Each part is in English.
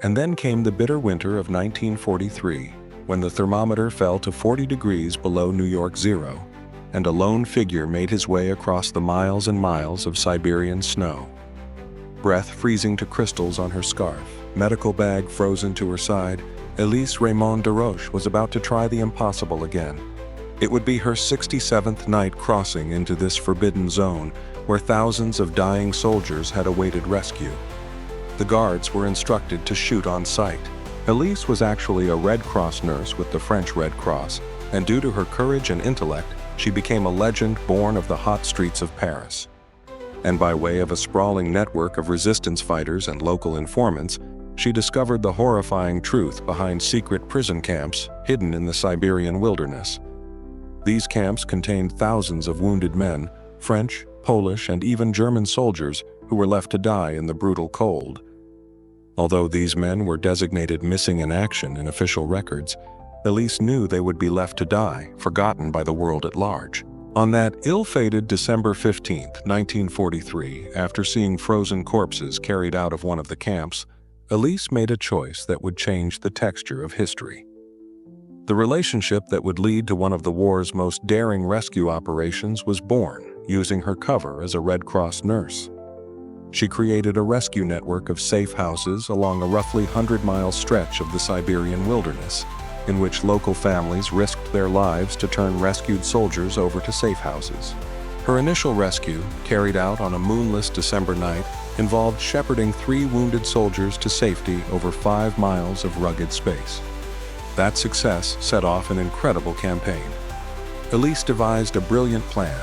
And then came the bitter winter of 1943, when the thermometer fell to 40 degrees below New York zero, and a lone figure made his way across the miles and miles of Siberian snow. Breath freezing to crystals on her scarf, medical bag frozen to her side, Elise Raymonde Deroche was about to try the impossible again. It would be her 67th night crossing into this forbidden zone where thousands of dying soldiers had awaited rescue. The guards were instructed to shoot on sight. Elise was actually a Red Cross nurse with the French Red Cross, and due to her courage and intellect, she became a legend born of the hot streets of Paris. And by way of a sprawling network of resistance fighters and local informants, she discovered the horrifying truth behind secret prison camps hidden in the Siberian wilderness. These camps contained thousands of wounded men, French, Polish, and even German soldiers who were left to die in the brutal cold. Although these men were designated missing in action in official records, Elise knew they would be left to die, forgotten by the world at large. On that ill-fated December 15, 1943, after seeing frozen corpses carried out of one of the camps, Elise made a choice that would change the texture of history. The relationship that would lead to one of the war's most daring rescue operations was born using her cover as a Red Cross nurse. She created a rescue network of safe houses along a roughly 100-mile stretch of the Siberian wilderness, in which local families risked their lives to turn rescued soldiers over to safe houses. Her initial rescue, carried out on a moonless December night, involved shepherding 3 wounded soldiers to safety over 5 miles of rugged space. That success set off an incredible campaign. Elise devised a brilliant plan.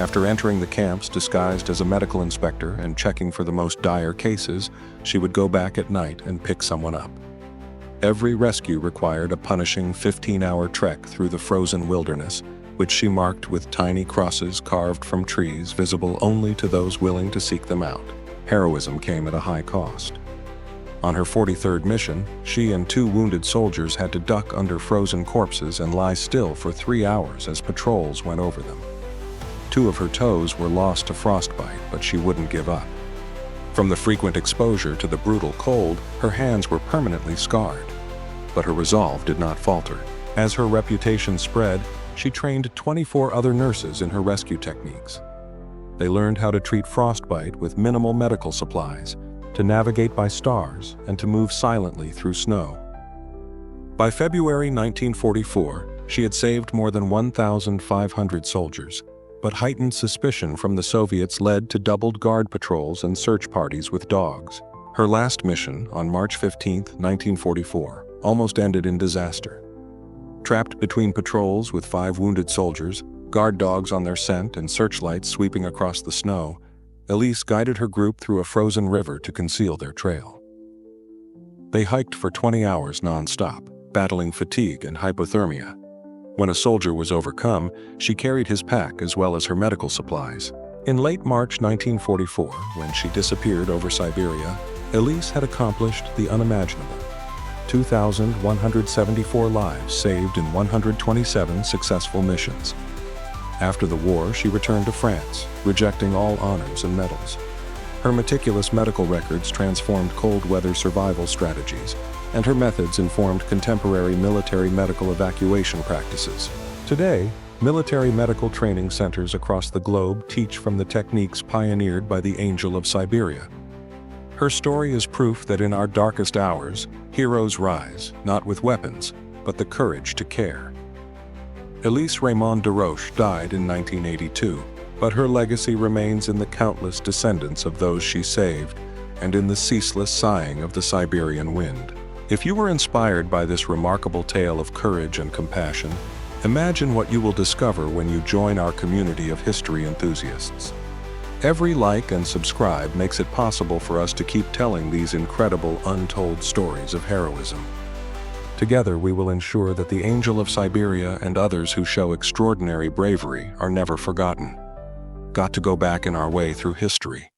After entering the camps disguised as a medical inspector and checking for the most dire cases, she would go back at night and pick someone up. Every rescue required a punishing 15-hour trek through the frozen wilderness, which she marked with tiny crosses carved from trees visible only to those willing to seek them out. Heroism came at a high cost. On her 43rd mission, she and 2 wounded soldiers had to duck under frozen corpses and lie still for 3 hours as patrols went over them. 2 of her toes were lost to frostbite, but she wouldn't give up. From the frequent exposure to the brutal cold, her hands were permanently scarred. But her resolve did not falter. As her reputation spread, she trained 24 other nurses in her rescue techniques. They learned how to treat frostbite with minimal medical supplies, to navigate by stars, and to move silently through snow. By February 1944, she had saved more than 1,500 soldiers, but heightened suspicion from the Soviets led to doubled guard patrols and search parties with dogs. Her last mission, on March 15, 1944, almost ended in disaster. Trapped between patrols with 5 wounded soldiers, guard dogs on their scent, and searchlights sweeping across the snow, Elise guided her group through a frozen river to conceal their trail. They hiked for 20 hours non-stop, battling fatigue and hypothermia. When a soldier was overcome, she carried his pack as well as her medical supplies. In late March 1944, when she disappeared over Siberia, Elise had accomplished the unimaginable. 2,174 lives saved in 127 successful missions. After the war, she returned to France, rejecting all honors and medals. Her meticulous medical records transformed cold weather survival strategies, and her methods informed contemporary military medical evacuation practices. Today, military medical training centers across the globe teach from the techniques pioneered by the Angel of Siberia. Her story is proof that in our darkest hours, heroes rise, not with weapons, but the courage to care. Elise Raymonde Deroche died in 1982, but her legacy remains in the countless descendants of those she saved and in the ceaseless sighing of the Siberian wind. If you were inspired by this remarkable tale of courage and compassion, imagine what you will discover when you join our community of history enthusiasts. Every like and subscribe makes it possible for us to keep telling these incredible untold stories of heroism. Together we will ensure that the Angel of Siberia and others who show extraordinary bravery are never forgotten. Got to go back in our way through history.